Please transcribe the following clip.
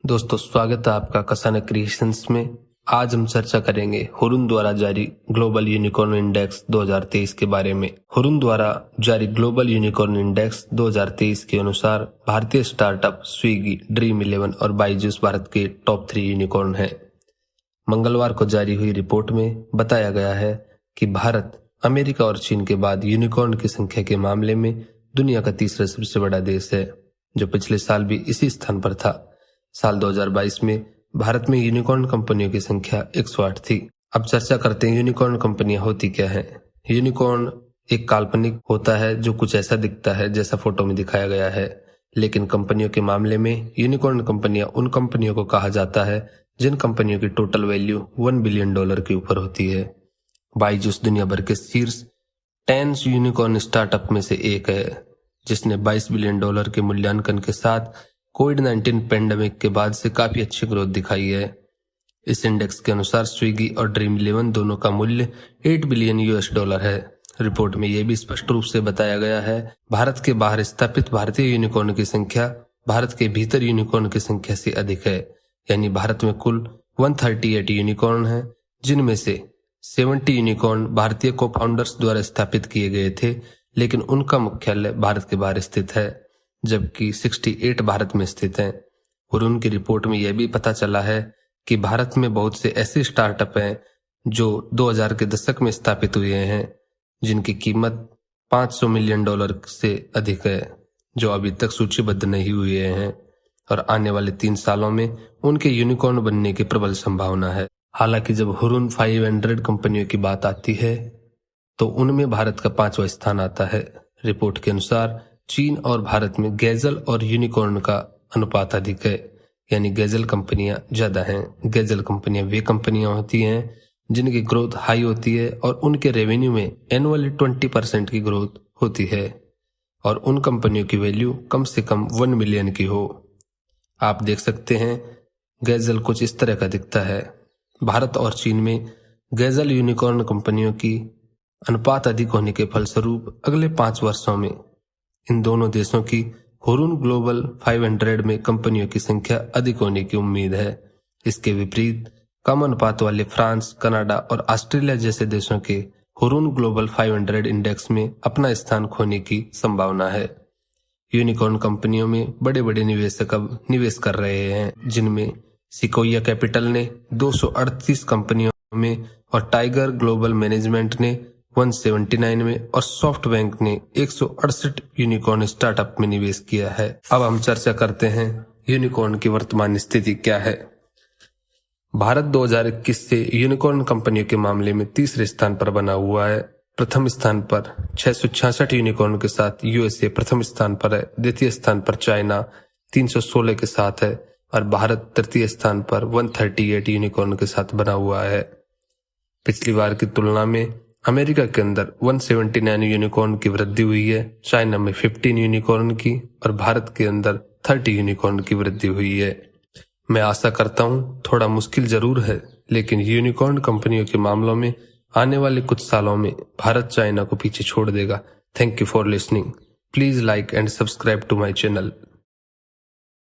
दोस्तों स्वागत है आपका कसाना क्रिएशंस में। आज हम चर्चा करेंगे हुरुन द्वारा जारी ग्लोबल यूनिकॉर्न इंडेक्स 2023 के बारे में। हुरुन द्वारा जारी ग्लोबल यूनिकॉर्न इंडेक्स 2023 के अनुसार भारतीय स्टार्टअप स्विगी, ड्रीम11 और बायजूस भारत के टॉप 3 यूनिकॉर्न हैं। मंगलवार को जारी हुई रिपोर्ट में बताया गया है कि भारत अमेरिका और चीन के बाद यूनिकॉर्न की संख्या के मामले में दुनिया का तीसरा सबसे बड़ा देश है, जो पिछले साल भी इसी स्थान पर था। साल 2022 में भारत में यूनिकॉर्न कंपनियों की संख्या 108 थी। अब चर्चा करते हैं यूनिकॉर्न कंपनियां होती क्या हैं। यूनिकॉर्न एक काल्पनिक होता है जो कुछ ऐसा दिखता है जैसा फोटो में दिखाया गया है, लेकिन कंपनियों के मामले में यूनिकॉर्न कंपनियां उन कंपनियों को कहा जाता है जिन कंपनियों की टोटल वैल्यू $1 बिलियन के ऊपर होती है। बायजूस दुनिया भर के शीर्ष 10 यूनिकॉर्न स्टार्टअप में से एक है, जिसने $22 बिलियन के मूल्यांकन के साथ कोविड-19 पेंडेमिक के बाद से काफी अच्छी ग्रोथ दिखाई है। इस इंडेक्स के अनुसार स्विगी और ड्रीम11 दोनों का मूल्य $8 बिलियन है। रिपोर्ट में यह भी स्पष्ट रूप से बताया गया है, भारत के बाहर स्थापित भारतीय यूनिकॉर्न की संख्या भारत के भीतर यूनिकॉर्न की संख्या से अधिक है। यानी भारत में कुल 138 यूनिकॉर्न है, जिनमें से 70 यूनिकॉर्न भारतीय को फाउंडर्स द्वारा स्थापित किए गए थे, लेकिन उनका मुख्यालय भारत के बाहर स्थित है, जबकि 68 भारत में स्थित हैं। और उनकी रिपोर्ट में यह भी पता चला है कि भारत में बहुत से ऐसे स्टार्टअप हैं जो 2000 के दशक में स्थापित हुए हैं, जिनकी कीमत $500 मिलियन से अधिक है, जो अभी तक सूचीबद्ध नहीं हुए हैं और आने वाले 3 सालों में उनके यूनिकॉर्न बनने की प्रबल संभावना है। हालांकि जब हुरुन 500 कंपनियों की बात आती है तो उनमें भारत का 5वां स्थान आता है। रिपोर्ट के अनुसार चीन और भारत में गैजल और यूनिकॉर्न का अनुपात अधिक है, यानी गैजल कंपनियां ज्यादा हैं। गैजल कंपनियां वे कंपनियां होती हैं जिनकी ग्रोथ हाई होती है और उनके रेवेन्यू में एनुअली 20% की ग्रोथ होती है और उन कंपनियों की वैल्यू कम से कम 1 मिलियन की हो। आप देख सकते हैं गैजल कुछ इस तरह का दिखता है। भारत और चीन में गैजल यूनिकॉर्न कंपनियों की अनुपात अधिक होने के फलस्वरूप अगले 5 वर्षों में इन दोनों देशों की हुरुन ग्लोबल 500 में कंपनियों की संख्या अधिक होने की उम्मीद है। इसके विपरीत कम अनुपात वाले फ्रांस, कनाडा और ऑस्ट्रेलिया जैसे देशों के हुरुन ग्लोबल 500 इंडेक्स में अपना स्थान खोने की संभावना है। यूनिकॉर्न कंपनियों में बड़े बड़े निवेशक अब निवेश कर रहे हैं, जिनमें सिकोया कैपिटल ने 238 कंपनियों में और टाइगर ग्लोबल मैनेजमेंट ने 179 में और सॉफ्ट बैंक ने 168 यूनिकॉर्न स्टार्टअप में निवेश किया है। अब हम चर्चा करते हैं यूनिकॉर्न की वर्तमान स्थिति क्या है। भारत 2021 से यूनिकॉर्न कंपनियों के मामले में तीसरे स्थान पर बना हुआ है। प्रथम स्थान पर 666 यूनिकॉर्न के साथ यूएसए प्रथम स्थान पर है। द्वितीय स्थान पर चाइना 316 के साथ है और भारत तृतीय स्थान पर 138 यूनिकॉर्न के साथ बना हुआ है। पिछली बार की तुलना में अमेरिका के अंदर 179 यूनिकॉर्न की वृद्धि हुई है, चाइना में 15 यूनिकॉर्न की और भारत के अंदर 30 यूनिकॉर्न की वृद्धि हुई है। मैं आशा करता हूं थोड़ा मुश्किल जरूर है, लेकिन यूनिकॉर्न कंपनियों के मामलों में आने वाले कुछ सालों में भारत चाइना को पीछे छोड़ देगा। Thank you for listening. Please like and subscribe to my channel.